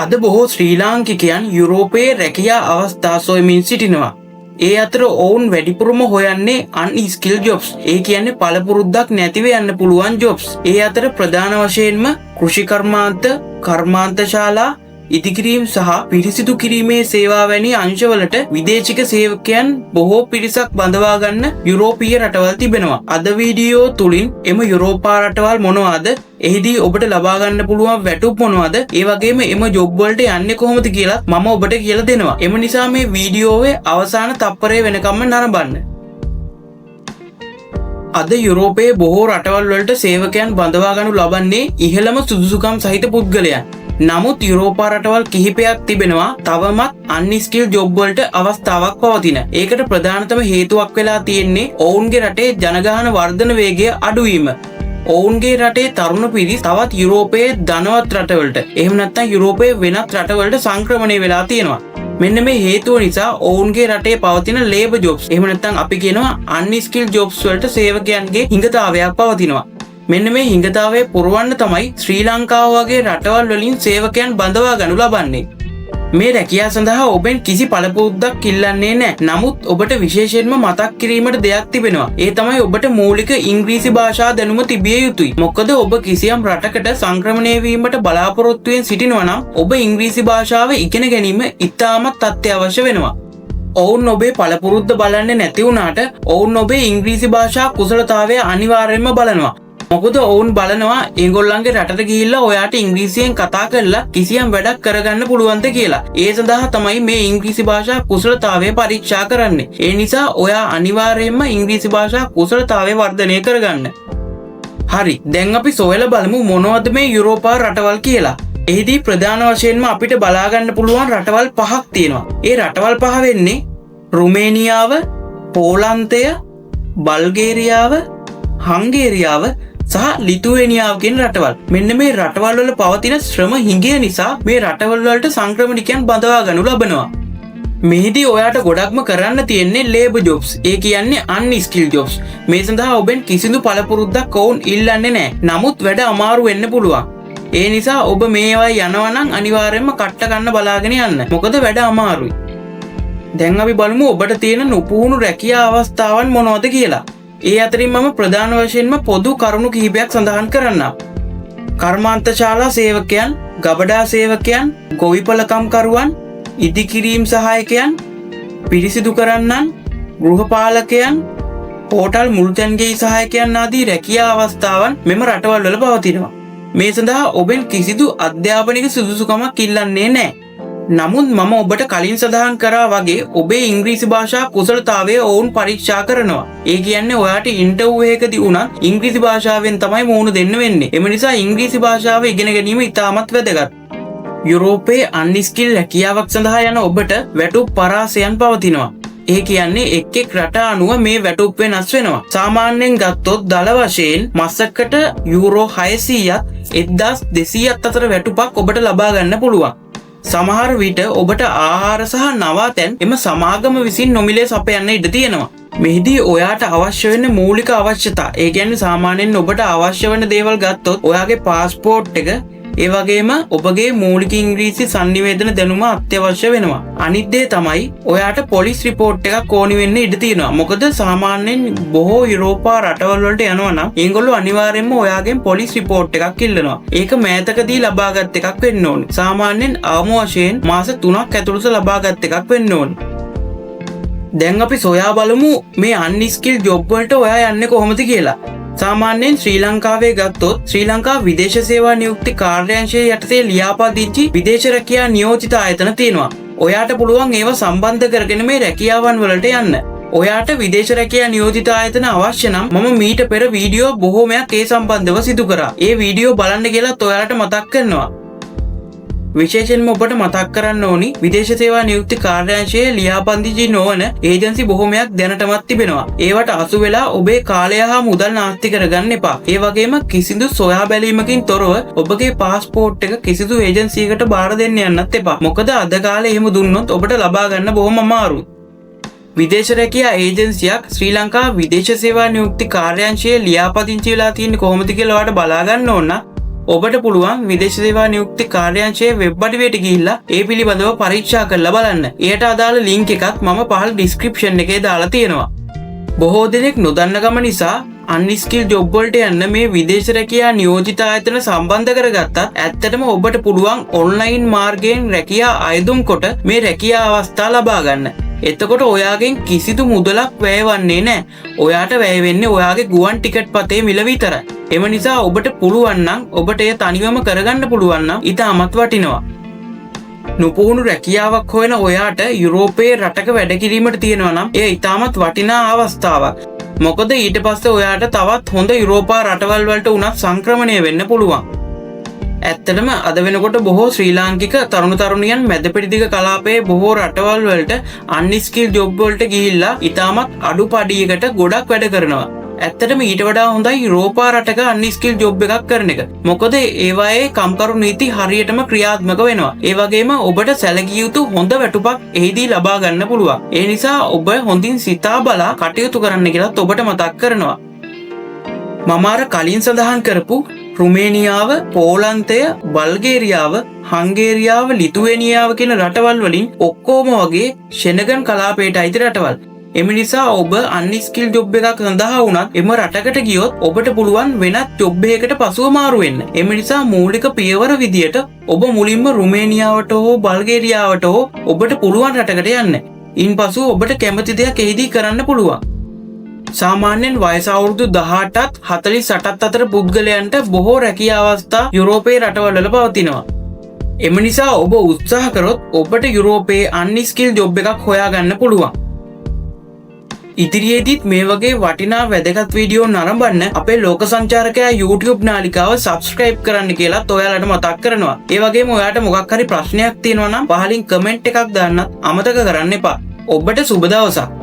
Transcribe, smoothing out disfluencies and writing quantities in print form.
අද බොහෝ ශ්‍රී ලාංකිකයන් යුරෝපයේ රැකියා අවස්ථා සොයමින් සිටිනවා. ඒ අතර ඔවුන් වැඩිපුරම හොයන්නේ අන්ස්කිල් ජොබ්ස්. ඒ කියන්නේ පළපුරුද්දක් නැතිව යන්න පුළුවන් ජොබ්ස්. ඒ අතර ප්‍රධාන වශයෙන්ම කෘෂි කර්මාන්ත, කර්මාන්තශාලා, ඉදිකිරීම් සහ පිරිසිදු කිරීමේ සේවා වැනි අංශවලට විදේශික සේවකයන් බොහෝ පිරිසක් බඳවා ගන්න යුරෝපීය රටවල් තිබෙනවා. අද වීඩියෝ තුලින් එම යුරෝපා රටවල් මොනවාද? එහිදී ඔබට ලබා ගන්න පුළුවන් වැටුප් මොනවාද? ඒ වගේම එම ජොබ් වලට යන්නේ කොහොමද කියලා මම ඔබට කියලා දෙනවා. එම නිසා මේ වීඩියෝවේ අවසාන තප්පරය වෙනකම්ම නරඹන්න. අද යුරෝපයේ බොහෝ රටවල් වලට සේවකයන් බඳවා ගනු ලබන්නේ ඉහළම සුදුසුකම් සහිත පුද්ගලයන්. නමුත් යුරෝපා රටවල් කිහිපයක් තිබෙනවා තවමත් අන්ස්කිල් ජොබ් වලට අවස්ථාවක් පවතින. ඒකට ප්‍රධානතම හේතුවක් වෙලා තියෙන්නේ ඔවුන්ගේ රටේ ජනගහන වර්ධන වේගය අඩුවීම. ඔවුන්ගේ රටේ තරුණ පිරිස් තවත් යුරෝපයේ ධනවත් රටවලට එහෙම නැත්නම් යුරෝපයේ වෙනත් රටවලට සංක්‍රමණය වෙලා තියෙනවා. මෙන්න මේ හේතුව නිසා ඔවුන්ගේ රටේ පවතින ලේබර් ජොබ්ස් එහෙම නැත්නම් අපි කියනවා අන්ස්කිල් ජොබ්ස් වලට සේවකයන්ගේ හිඟතාවයක් පවතිනවා. මෙන්න මේ හිඟතාවය පුරවන්න තමයි ශ්‍රී ලංකාව වගේ රටවල් වලින් සේවකයන් බඳවා ගනු ලබන්නේ. මේ රැකියාව සඳහා ඔබෙන් කිසි පළපුරුද්දක් ඉල්ලන්නේ නැහැ. නමුත් ඔබට විශේෂයෙන්ම මතක් කිරීමට දෙයක් තිබෙනවා. ඒ තමයි ඔබට මූලික ඉංග්‍රීසි භාෂා දැනුම තිබිය යුතුයි. මොකද ඔබ කිසියම් රටකට සංක්‍රමණය වීමට බලාපොරොත්තු වෙන සිටිනවා නම් ඔබ ඉංග්‍රීසි භාෂාව ඉගෙන ගැනීම ඉතාමත් අත්‍යවශ්‍ය වෙනවා. ඔවුන් ඔබේ පළපුරුද්ද බලන්නේ නැති වුණාට ඔවුන් ඔබේ ඉංග්‍රීසි භාෂා කුසලතාවය අනිවාර්යයෙන්ම බලනවා. මොකද ඔවුන් බලනවා ඒගොල්ලන්ගේ රටට ගිහිල්ලා ඔයාට ඉංග්‍රීසියෙන් කතා කරලා කිසියම් වැඩක් කරගන්න පුළුවන්ද කියලා. ඒ සඳහා තමයි මේ ඉංග්‍රීසි භාෂා කුසලතාවය පරීක්ෂා කරන්නේ. ඒ නිසා ඔයා අනිවාර්යයෙන්ම ඉංග්‍රීසි භාෂා කුසලතාවය වර්ධනය කරගන්න. හරි, දැන් අපි සොයලා බලමු මොනවද මේ යුරෝපා රටවල් කියලා. එහිදී ප්‍රධාන වශයෙන්ම අපිට බලා ගන්න පුළුවන් රටවල් පහක් තියෙනවා. ඒ රටවල් පහ වෙන්නේ රුමේනියාව, පෝලන්තය, බල්ගේරියාව, හංගේරියාව සහ ලිතුවේනියාව කියන රටවල්. මෙන්න මේ රටවල් වල පවතින ශ්‍රම හිඟය නිසා මේ රටවල් වලට සංක්‍රමණිකයන් බඳවා ගනු ලබනවා. මෙහිදී ඔයාට ගොඩක්ම කරන්න තියෙන්නේ ලේබර් ජොබ්ස්. ඒ කියන්නේ අන්ස්කිල් ජොබ්ස්. මේ සඳහා ඔබෙන් කිසිදු පළපුරුද්දක් ඔවුන් ඉල්ලන්නේ නැහැ. නමුත් වැඩ අමාරු වෙන්න පුළුවන්. ඒ නිසා ඔබ මේවා යනවා නම් අනිවාර්යයෙන්ම කට්ට ගන්න බලාගෙන යන්න. මොකද වැඩ අමාරුයි. දැන් අපි බලමු ඔබට තියෙන නුපුහුණු රැකියා අවස්ථාවන් මොනවද කියලා. ඒ අතරින් මම ප්‍රධාන වශයෙන්ම පොදු කරුණු කිහිපයක් සඳහන් කරන්නම්. කර්මාන්තශාලා සේවකයන්, ගබඩා සේවකයන්, ගොවිපළකම්කරුවන්, ඉදිකිරීම් සහායකයන්, පිරිසිදු කරන්නන්, ගෘහපාලකයන්, හෝටල් මුළුතැන්ගේ සහායකයන් ආදී රැකියා අවස්ථාවන් මෙම රටවල් වල පවතිනවා. මේ සඳහා ඔබෙන් කිසිදු අධ්‍යාපනික සුදුසුකමක් ඉල්ලන්නේ නැහැ. නමුත් මම ඔබට කලින් සඳහන් කරා වගේ ඔබේ ඉංග්‍රීසි භාෂා කුසලතාවය ඔවුන් පරීක්ෂා කරනවා. ඒ කියන්නේ ඔයාට ඉන්ටර්විව් එකකදී උනත් ඉංග්‍රීසි භාෂාවෙන් තමයි මුහුණ දෙන්න වෙන්නේ. එම නිසා ඉංග්‍රීසි භාෂාව ඉගෙන ගැනීම ඉතාමත් වැදගත්. යුරෝපයේ අන්ස්කිල් රැකියාවක් සඳහා යන ඔබට වැටුප් පරාසයන් පවතිනවා. ඒ කියන්නේ එක් එක් රට අනුව මේ වැටුප් වෙනස් වෙනවා. සාමාන්‍යයෙන් ගත්තොත් දල වශයෙන් මාසකට යුරෝ 600ත් 1200ත් අතර වැටුපක් ඔබට ලබා ගන්න පුළුවන්. සමහර විට ඔබට ආහාර සහ නවාතැන් එම සමාගම විසින් නොමිලේ සපයන්න ඉඩ තියෙනවා. මෙහිදී ඔයාට අවශ්‍ය වෙන මූලික අවශ්‍යතා, ඒ කියන්නේ සාමාන්‍යයෙන් ඔබට අවශ්‍ය වෙන දේවල් ගත්තොත් ඔයාගේ පාස්පෝර්ට් එක, ඒ වගේම ඔබගේ මූලික ඉංග්‍රීසි සංනිවේදන දැනුම අත්‍යවශ්‍ය වෙනවා. අනිත් දේ තමයි ඔයාට පොලිස් රිපෝට් එකක් ඕනි වෙන්න ඉඩ තියෙනවා. මොකද සාමාන්‍යයෙන් බොහෝ යුරෝපා රටවල් වලට යනවා නම් ඒගොල්ලෝ අනිවාර්යයෙන්ම ඔයාගෙන් පොලිස් රිපෝට් එකක් ඉල්ලනවා. ඒක මෑතකදී ලබාගත් එකක් වෙන්න ඕනේ. සාමාන්‍යයෙන් අවම වශයෙන් මාස 3ක් ඇතුළත ලබාගත් එකක් වෙන්න ඕනේ. දැන් අපි සොයා බලමු මේ අන්ස්කිල් ජොබ් වලට ඔයා යන්නේ කොහොමද කියලා. සාමාන්‍යයෙන් ශ්‍රී ලංකාවේ ගත්තොත් ශ්‍රී ලංකා විදේශ සේවා නියුක්ති කාර්යාංශයේ යටතේ ලියාපදිංචි විදේශ රැකියා නියෝජිත ආයතන තියෙනවා. ඔයාට පුළුවන් ඒවා සම්බන්ධ කරගෙන මේ රැකියාවන් වලට යන්න. ඔයාට විදේශ රැකියා නියෝජිත ආයතන අවශ්‍ය නම් මම මීට පෙර වීඩියෝ බොහෝමයක් ඒ සම්බන්ධව සිදු කරා. ඒ වීඩියෝ බලන්න කියලාත් ඔයාලට මතක් කරනවා. විශේෂයෙන්ම ඔබට මතක් කරන්න ඕනි විදේශ සේවා නියුක්ති කාර්යාංශයේ ලියාපදිංචි නොවන ඒජන්සි බොහෝමයක් දැනටමත් තිබෙනවා. ඒවට අසු වෙලා ඔබේ කාලය හා මුදල් නාස්ති කරගන්න එපා. ඒ වගේම කිසිදු සොයා බැලීමකින් තොරව ඔබගේ පාස්පෝර්ට් එක කිසිදු ඒජන්සියකට බාර දෙන්න යන්නත් එපා. මොකද අද කාලේ එහෙම දුන්නොත් ඔබට ලබා ගන්න බොහොම අමාරුයි. විදේශ රැකියා ඒජන්සියක් ශ්‍රී ලංකා විදේශ සේවා නියුක්ති කාර්යාංශයේ ලියාපදිංචි වෙලා තියෙන්නේ කොහොමද කියලා ඔයාලට බලා ගන්න ඕන. ඔබට පුළුවන් විදේශ සේවා නියුක්ති කාර්යාංශයේ වෙබ් අඩවියට ගිහිල්ලා ඒ පිළිබඳව පරීක්ෂා කරලා බලන්න. එයට අදාළ ලින්ක් එකත් මම පහළ ඩිස්ක්‍රිප්ෂන් එකේ දාලා තියෙනවා. බොහෝ දෙනෙක් නොදන්න ගම නිසා අන්ස්කිල් ජොබ් වලට යන්න මේ විදේශ රැකියා නියෝජිත ආයතන සම්බන්ධ කරගත්තත් ඇත්තටම ඔබට පුළුවන් ඔන්ලයින් මාර්ගයෙන් රැකියා අයදුම් කොට මේ රැකියා අවස්ථා ලබා ගන්න. එතකොට ඔයාගෙන් කිසිදු මුදලක් වැයවන්නේ නැහැ. ඔයාට වැය වෙන්නේ ඔයාගේ ගුවන් ටිකට් පතේ මිල විතරයි. එම නිසා ඔබට පුළුවන් නම් ඔබට එය තනිවම කරගන්න පුළුවන් නම් ඉතාමත් වටිනවා. නුපුහුණු රැකියාවක් හොයන ඔයාට යුරෝපයේ රටක වැඩ කිරීමට තියෙනවා නම් එය ඉතාමත් වටිනා අවස්ථාවක්. මොකද ඊට පස්සේ ඔයාට තවත් හොඳ යුරෝපා රටවල් වලට උනත් සංක්‍රමණය වෙන්න පුළුවන්. ඇත්තටම අද වෙනකොට බොහෝ ශ්‍රී ලාංකික තරුණ තරුණියන් මැද පෙරදිග කලාපයේ බොහෝ රටවල් වලට අන්ස්කිල් ජොබ් වලට ගිහිල්ලා ඉතාමත් අඩු පඩියකට ගොඩක් වැඩ කරනවා. ඇත්තටම ඊට වඩා හොඳයි යුරෝපා රටක අන්ස්කිල් ජොබ් එකක් කරන එක. මොකද ඒවායේ කම්කරු නීති හරියටම ක්‍රියාත්මක වෙනවා. ඒ වගේම ඔබට සැලකිය යුතු හොඳ වැටුපක් එහිදී ලබා ගන්න පුළුවන්. ඒ නිසා ඔබ හොඳින් සිතා බලා කටයුතු කරන්න කියලාත් ඔබට මතක් කරනවා. මම අර කලින් සඳහන් කරපු රුමේනියාව, පෝලන්තය, බල්ගේරියාව, හංගේරියාව, ලිතුවේනියාව කියන රටවල් වලින් ඔක්කොම වගේ ෂෙනගන් කලාපයට අයිති රටවල්. එම නිසා ඔබ අන්ස්කිල් ජොබ් එකක් සඳහා වුණත් එම රටකට ගියොත් ඔබට පුළුවන් වෙනත් ජොබ් එකකට පසුව මාරු වෙන්න. එම නිසා මූලික පියවර විදියට ඔබ මුලින්ම රුමේනියාවට හෝ බල්ගේරියාවට හෝ ඔබට පුළුවන් රටකට යන්න. ඉන්පසු ඔබට කැමති දෙයක් එහිදී කරන්න පුළුවන්. සාමාන්‍යයෙන් වයස අවුරුදු 18ත් 48ත් අතර පුද්ගලයන්ට බොහෝ රැකියා අවස්ථා යුරෝපයේ රටවල් වල පවතිනවා. එම නිසා ඔබ උත්සාහ කරොත් ඔබට යුරෝපයේ අන්ස්කිල් ජොබ් එකක් හොයාගන්න පුළුවන්. ඉදිරියේදීත් මේ වගේ වටිනා වැදගත් වීඩියෝ නරඹන්න අපේ ලෝක සංචාරකයා YouTube නාලිකාව subscribe කරන්න කියලා ඔයාලට මතක් කරනවා. ඒ වගේම ඔයාට මොකක් හරි ප්‍රශ්නයක් තියෙනවා නම් පහලින් කමෙන්ට් එකක් දාන්නත් අමතක කරන්න එපා. ඔබට සුබ දවසක්.